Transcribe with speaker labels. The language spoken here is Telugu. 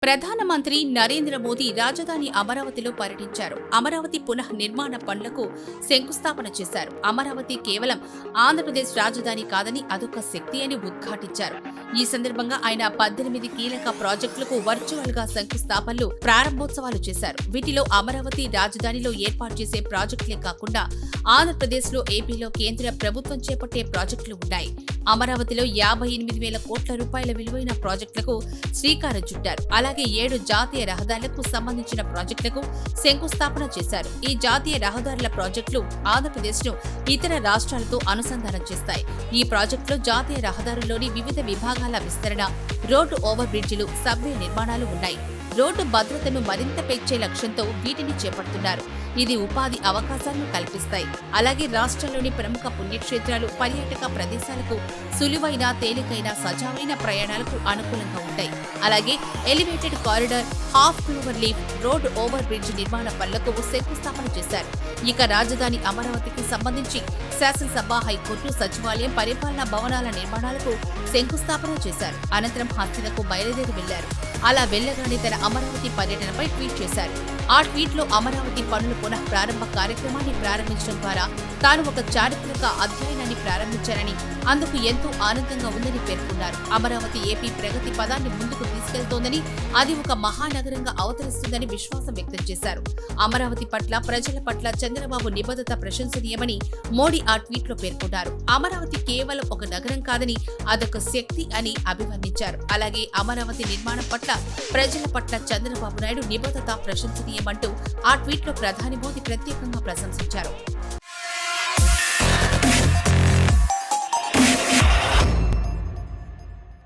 Speaker 1: ప్రధానమంత్రి నరేంద్ర మోదీ రాజధాని అమరావతిలో పర్యటించారు. అమరావతి పునః నిర్మాణ పనులకు శంకుస్థాపన చేశారు. అమరావతి కేవలం ఆంధ్రప్రదేశ్ రాజధాని కాదని అదొక శక్తి అని ఉద్ఘాటించారు. ఈ సందర్భంగా ఆయన 18 కీలక ప్రాజెక్టులకు వర్చువల్ గా శంకుస్థాపనలు, ప్రారంభోత్సవాలు చేశారు. వీటిలో అమరావతి రాజధానిలో ఏర్పాటు చేసే ప్రాజెక్టులే కాకుండా ఆంధ్రప్రదేశ్లో, ఏపీలో కేంద్ర ప్రభుత్వం చేపట్టే ప్రాజెక్టులు ఉన్నాయి. అమరావతిలో 58,000 కోట్ల రూపాయల విలువైన ప్రాజెక్టులకు శ్రీకారం చుట్టారు. అలాగే 7 జాతీయ రహదారులకు సంబంధించిన ప్రాజెక్టులకు శంకుస్థాపన చేశారు. ఈ జాతీయ రహదారుల ప్రాజెక్టులు ఆంధ్రప్రదేశ్ను ఇతర రాష్ట్రాలతో అనుసంధానం చేస్తాయి. ఈ ప్రాజెక్టులో జాతీయ రహదారుల్లోని వివిధ విభాగాల విస్తరణ, రోడ్డు ఓవర్ బ్రిడ్జిలు, సబ్వే నిర్మాణాలు ఉన్నాయి. రోడ్డు భద్రతను మరింత పెంచే లక్ష్యంతో వీటిని చేపడుతున్నారు. ఇది ఉపాధి అవకాశాలను కల్పిస్తాయి. అలాగే రాష్ట్రంలోని ప్రముఖ పుణ్యక్షేత్రాలు, పర్యాటక ప్రదేశాలకు సులువైన, తేలికైన, సజావైన ప్రయాణాలకు అనుకూలంగా ఉంటాయి. అలాగే elevated corridor, half clover leaf, road over bridge నిర్మాణ పనులకు శంకుస్థాపన చేశారు. ఇక రాజధాని అమరావతికి సంబంధించి శాసనసభ, హైకోర్టు, సచివాలయం, పరిపాలనా భవనాల నిర్మాణాలకు శంకుస్థాపన చేశారు. అనంతరం హస్తినకు బయలుదేరి వెళ్లారు. అలా వెళ్లగానే తన అమరావతి పర్యటనపై ట్వీట్ చేశారు. ఆ ట్వీట్ లో అమరావతి పనుల పునః ప్రారంభ కార్యక్రమాన్ని ప్రారంభించడం ద్వారా తాను ఒక చారిత్రక అధ్యయనాన్ని ప్రారంభించానని, అందుకు ఎంతో ఆనందంగా ఉందని పేర్కొన్నారు. అమరావతి ఏపీ ప్రగతి పదాన్ని ముందుకు తీసుకెళ్తోందని, అది ఒక మహానగరంగా అవతరిస్తుందని విశ్వాసం వ్యక్తం చేశారు. అమరావతి పట్ల, ప్రజల పట్ల చంద్రబాబు నిబద్ధత ప్రశంసనీయమని మోడీ ఆ ట్వీట్ లో పేర్కొన్నారు. అమరావతి కేవలం ఒక నగరం కాదని, అదొక శక్తి అని అభివర్ణించారు. అలాగే అమరావతి నిర్మాణం పట్ల, ప్రజల పట్ల చంద్రబాబు నాయుడు నిబద్ధత ప్రశంసనీయమంటూ ఆ ట్వీట్ లో ప్రధాని మోదీ ప్రత్యేకంగా ప్రశంసించారు.